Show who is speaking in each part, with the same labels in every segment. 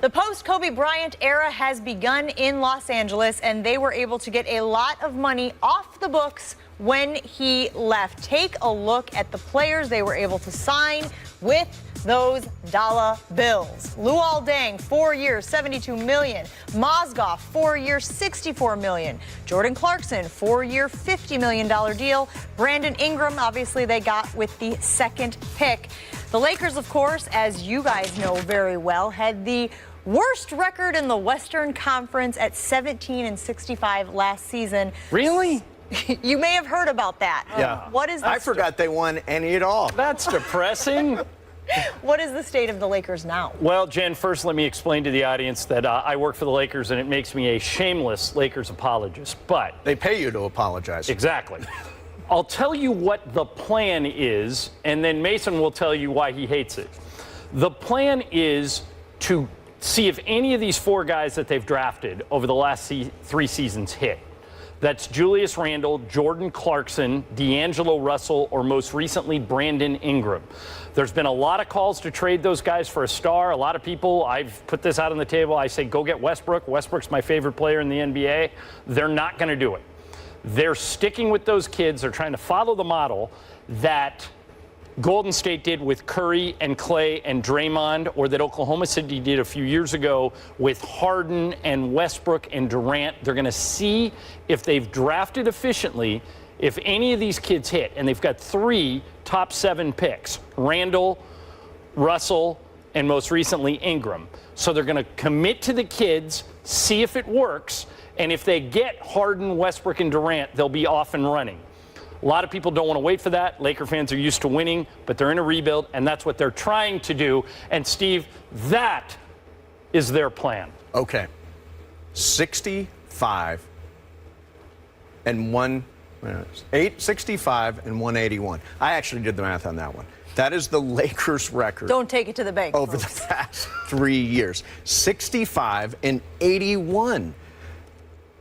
Speaker 1: The post-Kobe Bryant era has begun in Los Angeles, and they were able to get a lot of money off the books when he left. Take a look at the players they were able to sign with those dollar bills. Luol Deng, 4 years, $72 million. Mozgov, 4 years, $64 million. Jordan Clarkson, 4-year, $50 million deal. Brandon Ingram, obviously they got with the second pick. The Lakers, of course, as you guys know very well, had the worst record in the Western Conference at 17-65 last season.
Speaker 2: Really?
Speaker 1: You may have heard about that.
Speaker 2: Yeah.
Speaker 1: What is
Speaker 3: I forgot they won any at all.
Speaker 2: That's depressing.
Speaker 1: What is the state of the Lakers now?
Speaker 2: Well, Jen, first let me explain to the audience that I work for the Lakers, and it makes me a shameless Lakers apologist. But
Speaker 3: they pay you to apologize.
Speaker 2: Exactly. I'll tell you what the plan is, and then Mason will tell you why he hates it. The plan is to see if any of these four guys that they've drafted over the last 3 seasons hit. That's Julius Randle, Jordan Clarkson, D'Angelo Russell, or most recently Brandon Ingram. There's been a lot of calls to trade those guys for a star. A lot of people, I've put this out on the table, I say go get Westbrook. Westbrook's my favorite player in the NBA. They're not going to do it. They're sticking with those kids. They're trying to follow the model that Golden State did with Curry and Clay and Draymond, or that Oklahoma City did a few years ago with Harden and Westbrook and Durant. They're going to see if they've drafted efficiently, if any of these kids hit. And they've got 3 top 7 picks, Randall, Russell, and most recently Ingram. So they're going to commit to the kids, see if it works, and if they get Harden, Westbrook, and Durant, they'll be off and running. A lot of people don't want to wait for that. Laker fans are used to winning, but they're in a rebuild, and that's what they're trying to do. And, Steve, that is their plan.
Speaker 3: Okay. 65 and 181. I actually did the math on that one. That is the Lakers record.
Speaker 1: Don't take it to the bank,
Speaker 3: over
Speaker 1: folks.
Speaker 3: the past 3 years. 65 and 81.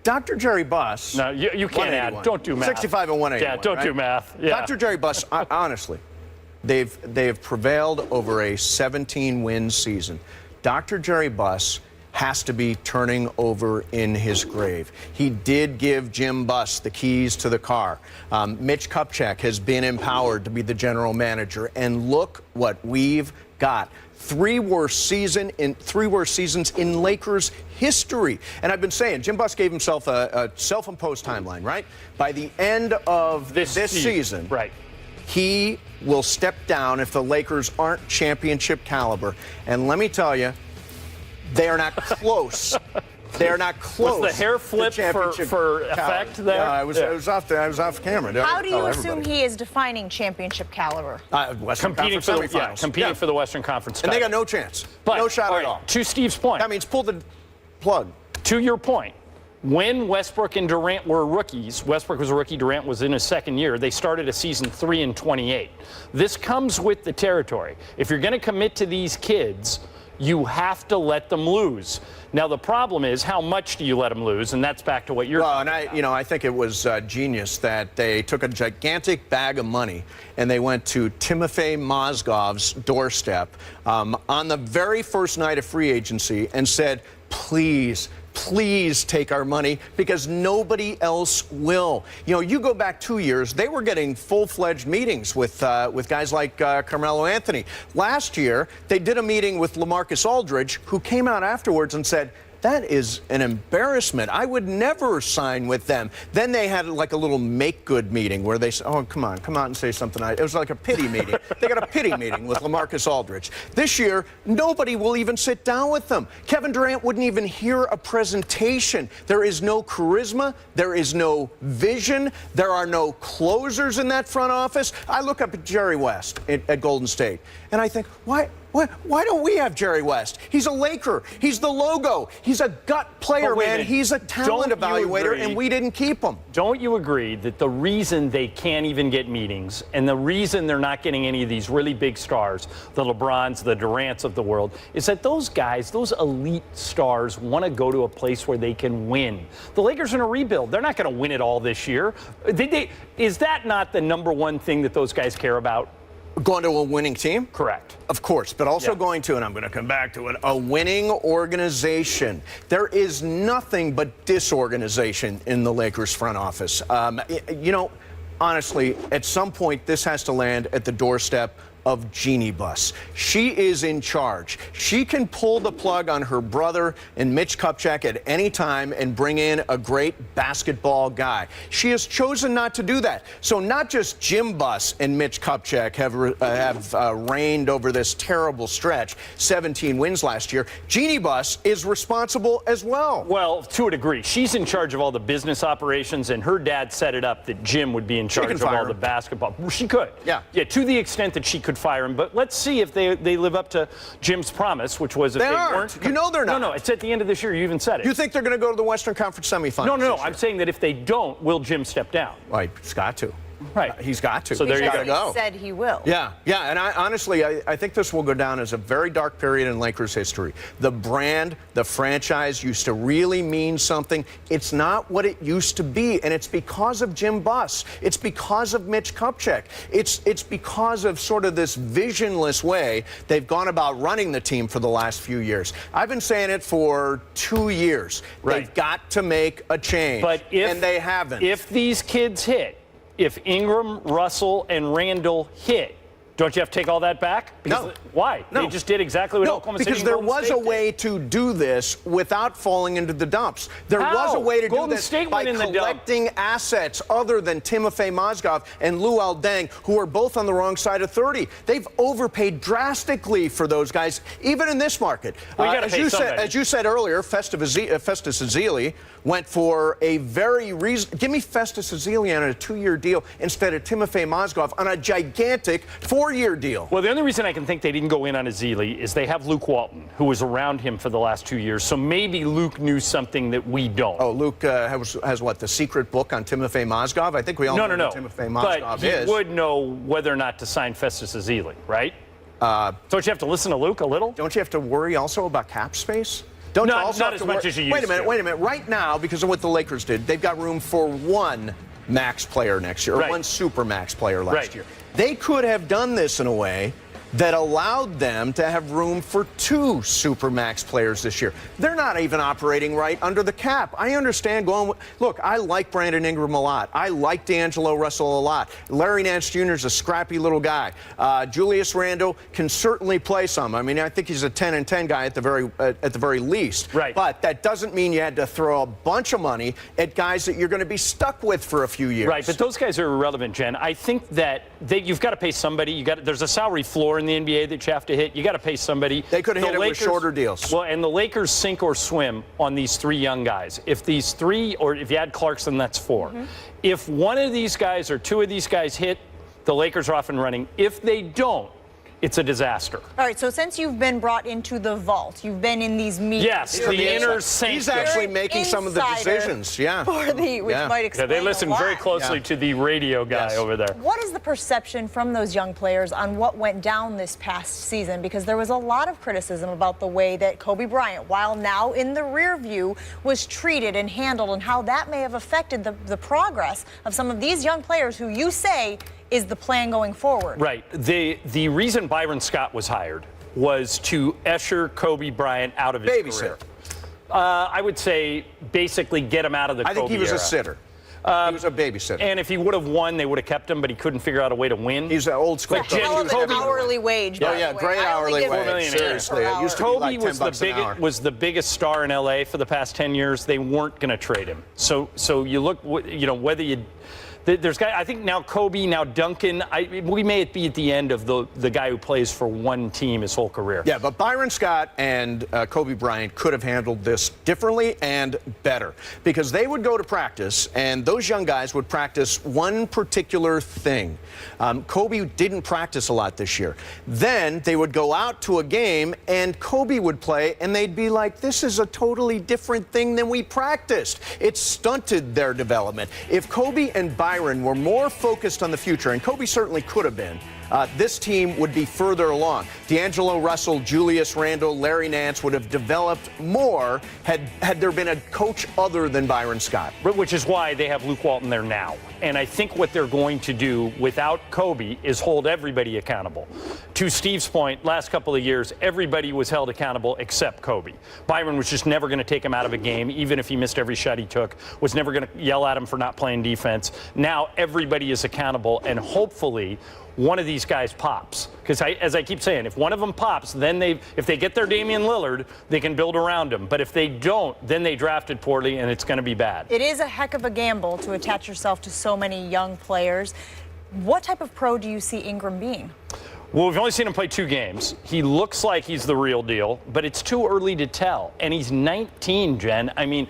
Speaker 3: Dr. Jerry Buss.
Speaker 2: No, you can't add. Don't do math.
Speaker 3: 65 and 181.
Speaker 2: Yeah, don't do math. Yeah.
Speaker 3: Dr. Jerry Buss, honestly, they've prevailed over a 17-win season. Dr. Jerry Buss has to be turning over in his grave. He did give Jim Buss the keys to the car. Mitch Kupchak has been empowered to be the general manager, and look what we've got. 3 worst seasons in Lakers history. And I've been saying, Jim Buss gave himself a self-imposed timeline, right? By the end of this season,
Speaker 2: right,
Speaker 3: he will step down if the Lakers aren't championship caliber. And let me tell you, they are not close. They're not close.
Speaker 2: Was the hair flip for effect there?
Speaker 3: Yeah, I was off camera.
Speaker 1: How do you assume he is defining championship caliber?
Speaker 3: Competing for
Speaker 2: the Western Conference title.
Speaker 3: And they got no chance.
Speaker 2: But,
Speaker 3: no shot at all.
Speaker 2: To Steve's point.
Speaker 3: That means pull the plug.
Speaker 2: To your point, when Westbrook and Durant were rookies, Westbrook was a rookie, Durant was in his second year, they started a season 3-28. This comes with the territory. If you're going to commit to these kids, you have to let them lose. Now, the problem is, how much do you let them lose? And that's back to what you're talking about.
Speaker 3: I think it was genius that they took a gigantic bag of money and they went to Timofey Mozgov's doorstep on the very first night of free agency and said, please take our money, because nobody else will. You know, you go back 2 years, they were getting full-fledged meetings with guys like Carmelo Anthony. Last year, they did a meeting with LaMarcus Aldridge, who came out afterwards and said, that is an embarrassment. I would never sign with them. Then they had like a little make-good meeting where they said, oh, come on, come out and say something. It was like a pity meeting. They got a pity meeting with LaMarcus Aldridge. This year, nobody will even sit down with them. Kevin Durant wouldn't even hear a presentation. There is no charisma. There is no vision. There are no closers in that front office. I look up at Jerry West at Golden State, and I think, why don't we have Jerry West? He's a Laker. He's the logo. He's a gut player, man. He's a talent evaluator, and we didn't keep him.
Speaker 2: Don't you agree that the reason they can't even get meetings and the reason they're not getting any of these really big stars, the LeBrons, the Durants of the world, is that those guys, those elite stars, want to go to a place where they can win? The Lakers are in a rebuild. They're not going to win it all this year. Is that not the number one thing that those guys care about?
Speaker 3: Going to a winning team?
Speaker 2: Correct.
Speaker 3: Of course, but also going to, and I'm going to come back to it, a winning organization. There is nothing but disorganization in the Lakers front office. You know, honestly, at some point, this has to land at the doorstep of Jeannie Buss. She is in charge. She can pull the plug on her brother and Mitch Kupchak at any time and bring in a great basketball guy. She has chosen not to do that. So not just Jim Buss and Mitch Kupchak have reigned over this terrible stretch, 17 wins last year. Jeannie Buss is responsible as well.
Speaker 2: Well, to a degree. She's in charge of all the business operations, and her dad set it up that Jim would be in charge of all the basketball. She could. Yeah, to the extent that she could fire him. But let's see if they live up to Jim's promise, which was if they weren't.
Speaker 3: You know they're not.
Speaker 2: No, it's at the end of this year. You even said it.
Speaker 3: You think they're going to go to the Western Conference semifinals?
Speaker 2: No. I'm saying that if they don't, will Jim step down?
Speaker 3: Right, he's got to.
Speaker 2: Right.
Speaker 3: He's got to.
Speaker 2: So there you go.
Speaker 1: He said he will.
Speaker 3: Yeah, and I think this will go down as a very dark period in Lakers history. The brand, the franchise used to really mean something. It's not what it used to be, and it's because of Jim Buss. It's because of Mitch Kupchak. It's because of sort of this visionless way they've gone about running the team for the last few years. I've been saying it for 2 years. Right. They've got to make a change, and they haven't.
Speaker 2: If these kids hit, if Ingram, Russell, and Randall hit, don't you have to take all that back? Because why?
Speaker 3: No.
Speaker 2: They just did exactly what Oklahoma City
Speaker 3: because there was a way to do this without falling into the dumps. There was a way to do this by collecting assets other than Timofey Mozgov and Luol Deng, who are both on the wrong side of 30. They've overpaid drastically for those guys, even in this market.
Speaker 2: Well, as
Speaker 3: you said earlier, Festus Ezeli went for a very reason. Give me Festus Ezeli on a 2-year deal instead of Timofey Mozgov on a gigantic 4-year deal.
Speaker 2: Well, the only reason I can think they didn't go in on Ezeli is they have Luke Walton, who was around him for the last 2 years. So maybe Luke knew something that we don't.
Speaker 3: Oh, Luke has what, the secret book on Timofey Mozgov? I think we all know who Timofey Mozgov is.
Speaker 2: But he would know whether or not to sign Festus Ezeli, right? Don't you have to listen to Luke a little?
Speaker 3: Don't you have to worry also about cap space?
Speaker 2: Not as much as you used to.
Speaker 3: Wait a minute. Right now, because of what the Lakers did, they've got room for one max player next year, or one super max player last year. They could have done this in a way that allowed them to have room for 2 supermax players this year. They're not even operating right under the cap. I understand look, I like Brandon Ingram a lot. I like D'Angelo Russell a lot. Larry Nance Jr. is a scrappy little guy. Julius Randle can certainly play some. I mean, I think he's a 10-and-10 guy at the very least.
Speaker 2: Right.
Speaker 3: But that doesn't mean you had to throw a bunch of money at guys that you're going to be stuck with for a few years.
Speaker 2: Right, but those guys are irrelevant, Jen. I think that you've got to pay somebody. There's a salary floor in the NBA that you have to hit. You got to pay somebody.
Speaker 3: They could have hit it with shorter deals.
Speaker 2: Well, and the Lakers sink or swim on these 3 young guys. If these 3, or if you add Clarkson, that's 4. Mm-hmm. If one of these guys or 2 of these guys hit, the Lakers are off and running. If they don't, it's a disaster.
Speaker 1: All right, so since you've been brought into the vault, you've been in these meetings.
Speaker 2: Yes, the inner sanctum.
Speaker 3: He's actually making some of the decisions. Yeah.
Speaker 1: Which might explain
Speaker 2: they listen very closely to the radio guy over there.
Speaker 1: What is the perception from those young players on what went down this past season? Because there was a lot of criticism about the way that Kobe Bryant, while now in the rear view, was treated and handled, and how that may have affected the progress of some of these young players who you say is the plan going forward.
Speaker 2: Right. The reason Byron Scott was hired was to usher Kobe Bryant out of his career. I would say basically get him out of the Kobe
Speaker 3: I think he was
Speaker 2: era.
Speaker 3: a sitter. He was a babysitter.
Speaker 2: And if he would have won, they would have kept him, but he couldn't figure out a way to win.
Speaker 3: He's an old school.
Speaker 1: Like hourly wage.
Speaker 3: Great hourly wage. Seriously, it used to be like $10
Speaker 2: was the biggest star in LA for the past 10 years. They weren't going to trade him. So you look, whether you. There's guy. I think now Kobe, now Duncan. We may be at the end of the guy who plays for one team his whole career.
Speaker 3: Yeah, but Byron Scott and Kobe Bryant could have handled this differently and better, because they would go to practice and those young guys would practice one particular thing. Kobe didn't practice a lot this year. Then they would go out to a game and Kobe would play and they'd be like, "This is a totally different thing than we practiced." It stunted their development. If Kobe and Byron were more focused on the future, and Kobe certainly could have been, this team would be further along. D'Angelo Russell, Julius Randle, Larry Nance would have developed more had there been a coach other than Byron Scott.
Speaker 2: Which is why they have Luke Walton there now. And I think what they're going to do without Kobe is hold everybody accountable. To Steve's point, last couple of years, everybody was held accountable except Kobe. Byron was just never going to take him out of a game, even if he missed every shot he took, was never going to yell at him for not playing defense. Now everybody is accountable, and hopefully one of these guys pops. Because as I keep saying, if one of them pops, then if they get their Damian Lillard, they can build around him. But if they don't, then they drafted poorly, and it's going to be bad.
Speaker 1: It is a heck of a gamble to attach yourself to so many young players. What type of pro do you see Ingram being?
Speaker 2: Well, we've only seen him play 2 games. He looks like he's the real deal, but it's too early to tell. And he's 19, Jen. I mean,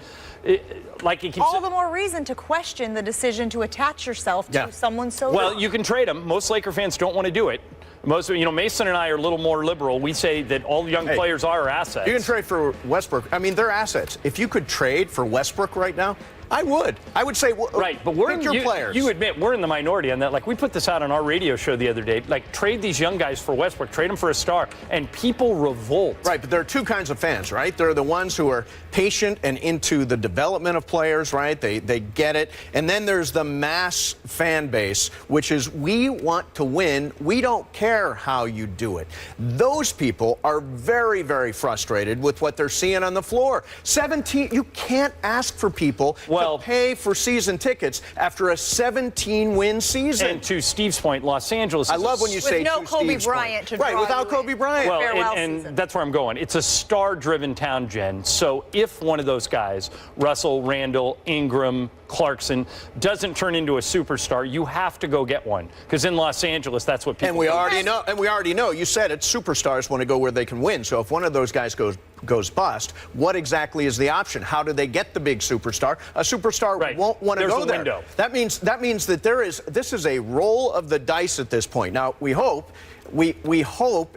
Speaker 2: like he keeps
Speaker 1: all the more reason to question the decision to attach yourself to someone so
Speaker 2: well,
Speaker 1: young.
Speaker 2: you can trade him. Most Laker fans don't want to do it. Most, Mason and I are a little more liberal. We say that all young players are assets.
Speaker 3: You can trade for Westbrook. I mean, they're assets. If you could trade for Westbrook right now, I would. I would say,
Speaker 2: right, but we're
Speaker 3: pick your players.
Speaker 2: You admit we're in the minority on that. Like, we put this out on our radio show the other day. Like, trade these young guys for Westbrook, trade them for a star, and people revolt.
Speaker 3: Right, but there are 2 kinds of fans, right? There are the ones who are patient and into the development of players, right? They get it. And then there's the mass fan base, which is, we want to win. We don't care how you do it. Those people are very, very frustrated with what they're seeing on the floor. 17, you can't ask for people to pay for season tickets after a 17-win season.
Speaker 2: And to Steve's point, Los Angeles.
Speaker 3: I love when you say
Speaker 1: with no Kobe Bryant to draw
Speaker 3: right, without Kobe Bryant.
Speaker 2: Well, and that's where I'm going. It's a star-driven town, Jen. So if one of those guys, Russell, Randall, Ingram, Clarkson, doesn't turn into a superstar, you have to go get one. Because in Los Angeles, that's what people
Speaker 3: And we already know. You said it. Superstars want to go where they can win. So if one of those guys goes bust, what exactly is the option? How do they get the big superstar? A superstar won't want to go there.
Speaker 2: Window.
Speaker 3: That means that this is a roll of the dice at this point. Now we hope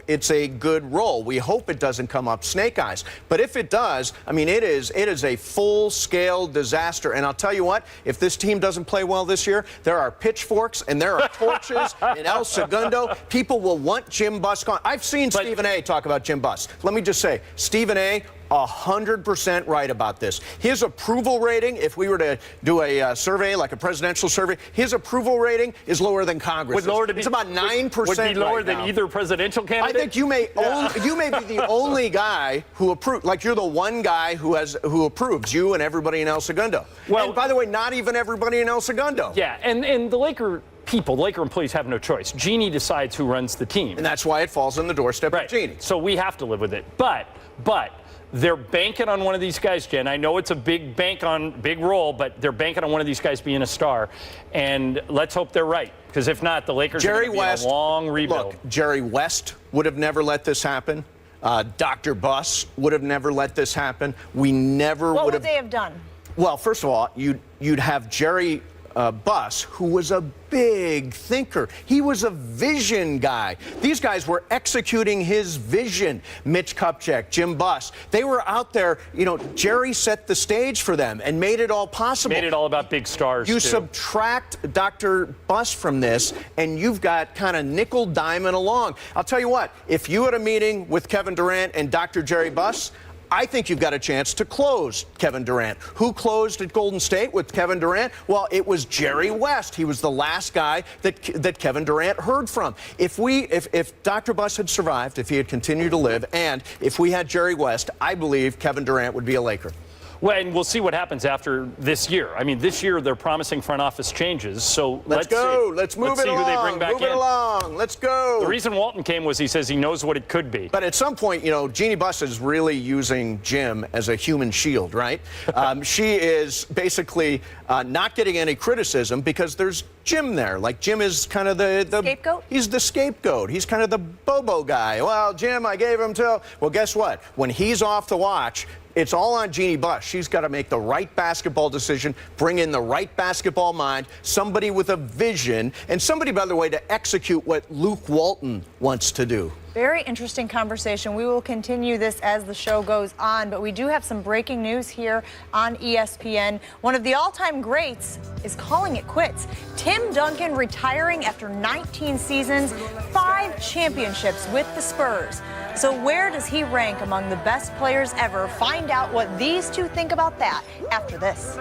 Speaker 3: it's a good roll. We hope it doesn't come up snake eyes. But if it does, I mean, it is a full-scale disaster. And I'll tell you what, if this team doesn't play well this year, there are pitchforks and there are torches in El Segundo. People will want Jim Buss gone. I've seen Stephen A. talk about Jim Buss. Let me just say, Stephen A. 100% right about this. His approval rating, if we were to do a survey, like a presidential survey, his approval rating is lower than Congress. It's about 9%.
Speaker 2: Would be lower than either presidential candidate.
Speaker 3: I think you may be the only guy who approves. Like, you're the one guy who approves. You and everybody in El Segundo. Well, and by the way, not even everybody in El Segundo.
Speaker 2: Yeah, and the Laker employees have no choice. Jeannie decides who runs the team,
Speaker 3: and that's why it falls on the doorstep of Jeannie.
Speaker 2: So we have to live with it. But they're banking on one of these guys, Jen. I know it's a big role, but they're banking on one of these guys being a star. And let's hope they're right. Because if not, the Lakers are going to be in a long rebuild.
Speaker 3: Look, Jerry West would have never let this happen. Dr. Buss would have never let this happen. We never would have.
Speaker 1: What would they have done?
Speaker 3: Well, first of all, you'd have Jerry Buss, who was a big thinker. He was a vision guy. These guys were executing his vision. Mitch Kupchak, Jim Buss. They were out there. Jerry set the stage for them and made it all possible.
Speaker 2: Made it all about big stars,
Speaker 3: You subtract Dr. Buss from this, and you've got kind of nickel diamond along. I'll tell you what, if you had a meeting with Kevin Durant and Dr. Jerry Buss, I think you've got a chance to close Kevin Durant. Who closed at Golden State with Kevin Durant? Well, it was Jerry West. He was the last guy that Kevin Durant heard from. If Dr. Buss had survived, if he had continued to live, and if we had Jerry West, I believe Kevin Durant would be a Laker.
Speaker 2: Well, and we'll see what happens after this year. I mean, this year they're promising front office changes. So let's
Speaker 3: go.
Speaker 2: See.
Speaker 3: Let's move
Speaker 2: it
Speaker 3: along.
Speaker 2: Who they bring back
Speaker 3: move it along. Let's go.
Speaker 2: The reason Walton came was he says he knows what it could be.
Speaker 3: But at some point, Jeannie Buss is really using Jim as a human shield, right? She is basically not getting any criticism because there's Jim there. Like, Jim is kind of the
Speaker 1: scapegoat?
Speaker 3: He's the scapegoat. He's kind of the Bobo guy. Well, Jim, I gave him to. Well, guess what? When he's off the watch, it's all on Jeannie Buss. She's got to make the right basketball decision, bring in the right basketball mind, somebody with a vision, and somebody, by the way, to execute what Luke Walton wants to do.
Speaker 1: Very interesting conversation. We will continue this as the show goes on, but we do have some breaking news here on ESPN. One of the all-time greats is calling it quits. Tim Duncan retiring after 19 seasons, 5 championships with the Spurs. So where does he rank among the best players ever? Find out what these two think about that after this.